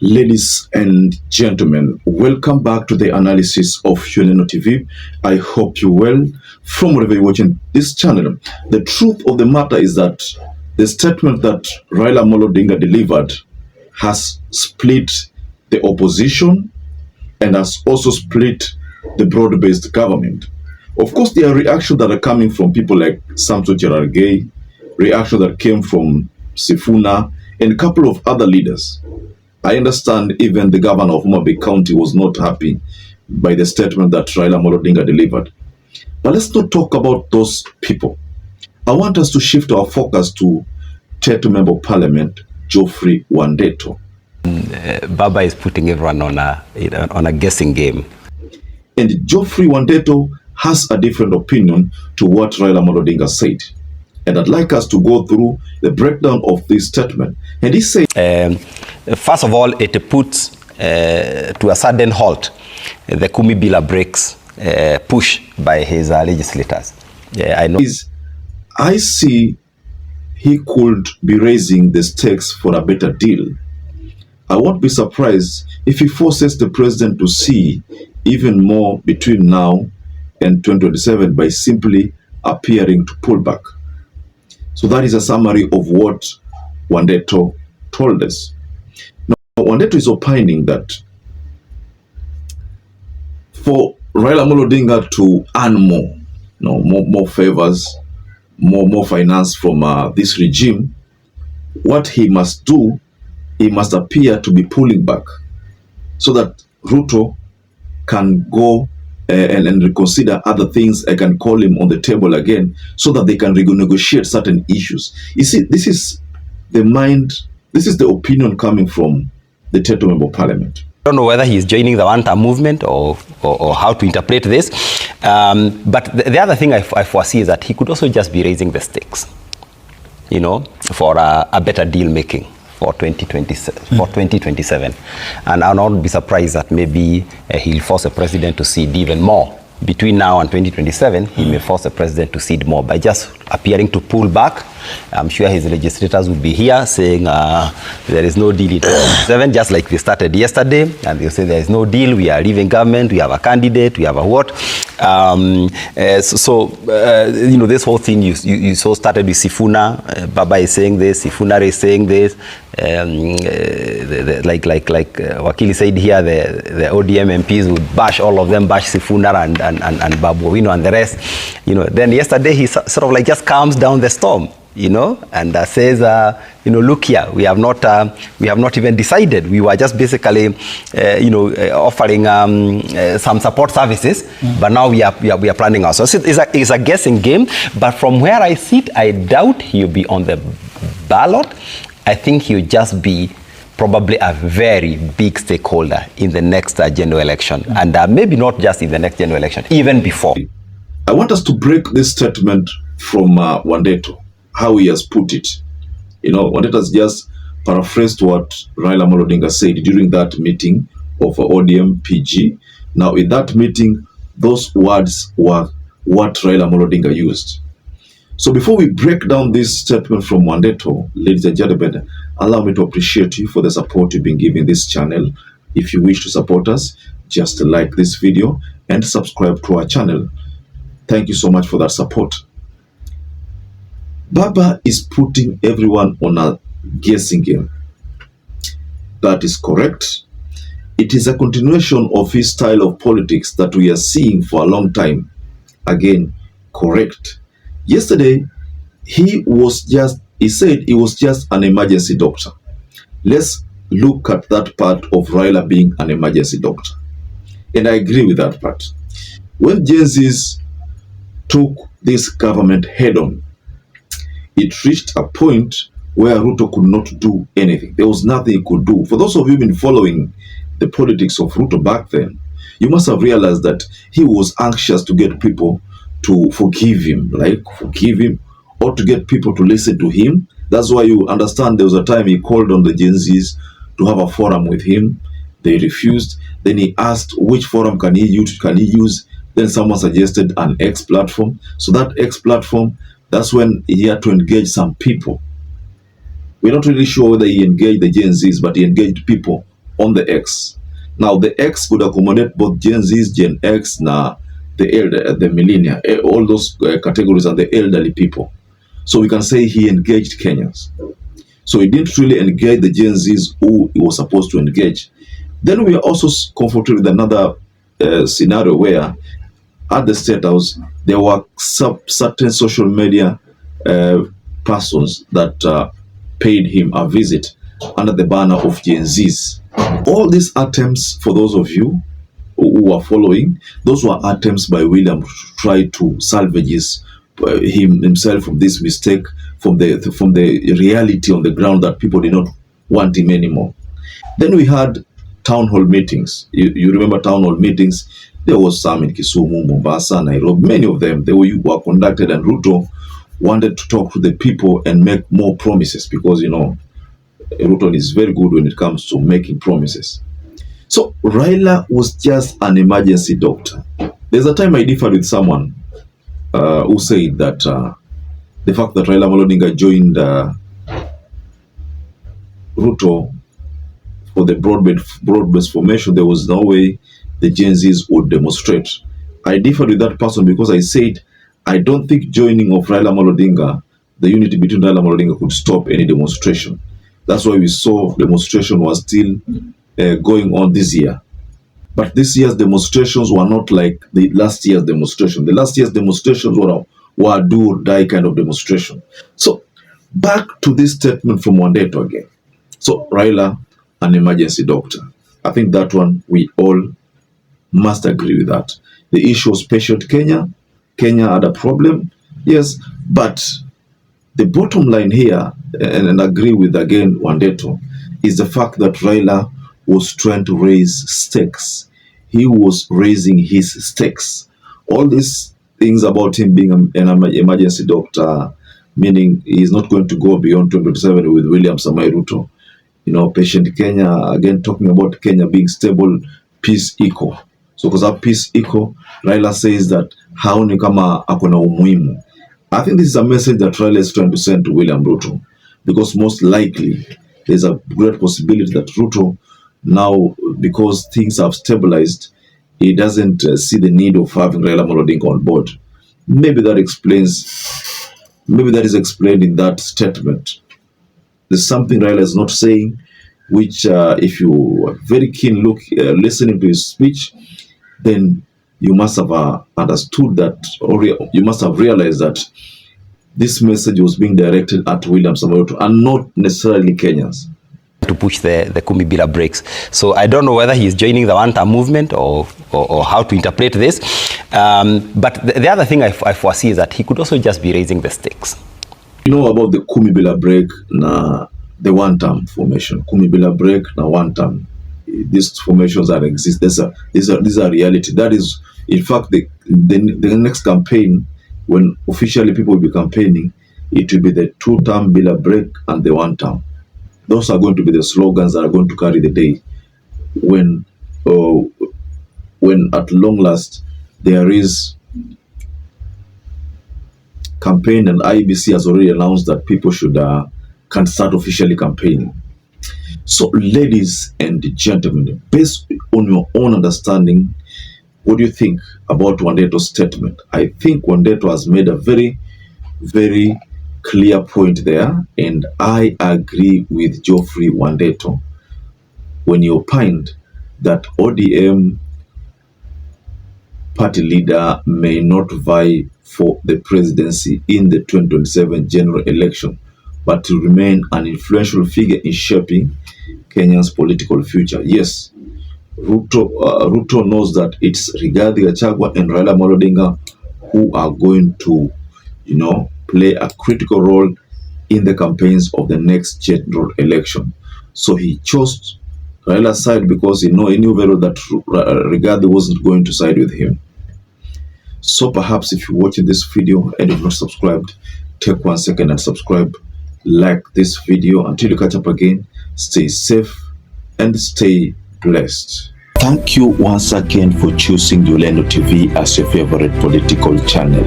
Ladies and gentlemen, welcome back to the analysis of YOLENO TV. I hope you're well from wherever you're watching this channel. The truth of the matter is that the statement that Raila Odinga delivered has split the opposition and has also split the broad-based government. Of course, there are reactions that are coming from people like Samson Cherargei, reactions that came from Sifuna, and a couple of other leaders. I understand even the governor of Homa Bay County was not happy by the statement that Raila Odinga delivered. But let's not talk about those people. I want us to shift our focus to Teto Member of Parliament, Geoffrey Wandeto. Baba is putting everyone on a guessing game. And Geoffrey Wandeto has a different opinion to what Raila Odinga said. And I'd like us to go through the breakdown of this statement. And he said, first of all, it puts to a sudden halt the Kumi Bila breaks push by his legislators. I know. I see he could be raising the stakes for a better deal. I won't be surprised if he forces the president to see even more between now and 2027 by simply appearing to pull back. So that is a summary of what Wandeto told us. Now, Wandeto is opining that for Raila Odinga to earn more favors, more finance from this regime, what he must do, he must appear to be pulling back so that Ruto can go and reconsider other things. I can call him on the table again so that they can renegotiate certain issues. You see, this is the opinion coming from the Teto Member of Parliament. I don't know whether he is joining the one-term movement or how to interpret this. But the other thing I foresee is that he could also just be raising the stakes, for a better deal making for 2027. And I'll not be surprised that maybe he'll force the president to cede even more. Between now and 2027, he may force the president to cede more by just appearing to pull back. I'm sure his legislators will be here saying there is no deal in 2027, just like they started yesterday. And they'll say there is no deal, we are leaving government, we have a candidate, we have a what. This whole thing you saw started with Sifuna. Baba is saying this, Sifuna is saying this. Like Wakili said here, the ODM MPs would bash all of them, bash Sifuna and Babu Owino and the rest. Then yesterday he sort of like just calms down the storm, and says, look here, we have not even decided. We were just basically, offering some support services, but now we are planning ourselves. So it's a guessing game. But from where I sit, I doubt he'll be on the ballot. I think he'll just be probably a very big stakeholder in the next general election, and maybe not just in the next general election, even before. I want us to break this statement from Wandeto, how he has put it. Wandeto has just paraphrased what Raila Odinga said during that meeting of ODM PG. Now, in that meeting, those words were what Raila Odinga used. So before we break down this statement from Wandeto, ladies and gentlemen, allow me to appreciate you for the support you've been giving this channel. If you wish to support us, just like this video and subscribe to our channel. Thank you so much for that support. Baba is putting everyone on a guessing game. That is correct. It is a continuation of his style of politics that we are seeing for a long time. Again, correct. Yesterday, he said he was just an emergency doctor. Let's look at that part of Raila being an emergency doctor. And I agree with that part. When Gen Zs took this government head on, it reached a point where Ruto could not do anything. There was nothing he could do. For those of you who've been following the politics of Ruto back then, you must have realized that he was anxious to get people to forgive him, or to get people to listen to him. That's why you understand there was a time he called on the Gen Zs to have a forum with him. They refused. Then he asked which forum can he use. Then someone suggested an X platform. So that X platform, that's when he had to engage some people. We're not really sure whether he engaged the Gen Zs, but he engaged people on the X. Now the X could accommodate both Gen Zs, Gen X, na the millennia, all those categories, and the elderly people. So we can say he engaged Kenyans. So he didn't really engage the Gen Zs who he was supposed to engage. Then we are also confronted with another scenario where at the State House, there were certain social media persons that paid him a visit under the banner of Gen Zs. All these attempts, for those of you who are following, those were attempts by William to try to salvage himself from this mistake, from the reality on the ground that people did not want him anymore. Then we had town hall meetings. You remember town hall meetings? There was some in Kisumu, Mombasa, Nairobi, many of them. They were conducted, and Ruto wanted to talk to the people and make more promises because, you know, Ruto is very good when it comes to making promises. So Raila was just an emergency doctor. There's a time I differed with someone who said that the fact that Raila Odinga joined Ruto for the broad-based formation, there was no way the Gen Zs would demonstrate. I differed with that person because I said I don't think joining of Raila Odinga, the unity between Raila Odinga, could stop any demonstration. That's why we saw demonstration was still going on this year. But this year's demonstrations were not like the last year's demonstration. The last year's demonstrations were a do or die kind of demonstration. So back to this statement from Wandeto again. So Raila, an emergency doctor. I think that one we all must agree with that. The issue was patient Kenya. Kenya had a problem, yes, but the bottom line here, and agree with again Wandeto, is the fact that Raila was trying to raise stakes. He was raising his stakes. All these things about him being an emergency doctor, meaning he's not going to go beyond 2027 with William Samoei Ruto. You know, patient Kenya, again talking about Kenya being stable, peace equal. So because that peace equal, Raila says that haoni kama akona umuhimu. I think this is a message that Raila is trying to send to William Ruto, because most likely there's a great possibility that Ruto now, because things have stabilized, he doesn't see the need of having Raila Odinga on board. Maybe that is explained in that statement. There's something Raila is not saying, which if you are very keen listening to his speech, then you must have understood that, or you must have realized that this message was being directed at William Samoei Ruto and not necessarily Kenyans. To push the Kumi Bila breaks. So I don't know whether he is joining the one-term movement or how to interpret this. But the other thing I foresee is that he could also just be raising the stakes. You know about the Kumi Bila break, na the one-term formation. Kumi Bila break, na one-term. These formations that exist. These are reality. That is, in fact, the next campaign, when officially people will be campaigning, it will be the two-term Bila break and the one-term. Those are going to be the slogans that are going to carry the day when at long last there is campaign, and IBC has already announced that people can start officially campaigning. So ladies and gentlemen, based on your own understanding, what do you think about Wandeto's statement? I think Wandeto has made a very, very clear point there, and I agree with Geoffrey Wandeto when he opined that ODM party leader may not vie for the presidency in the 2027 general election, but to remain an influential figure in shaping Kenya's political future. Yes, Ruto knows that it's Rigathi Gachagua and Raila Odinga who are going to, play a critical role in the campaigns of the next general election. So he chose Raila's side because he knew very well that Rigathi wasn't going to side with him. So perhaps if you're watching this video and you've not subscribed, take 1 second and subscribe, like this video. Until you catch up again, stay safe and stay blessed. Thank you once again for choosing YOLENO TV as your favorite political channel.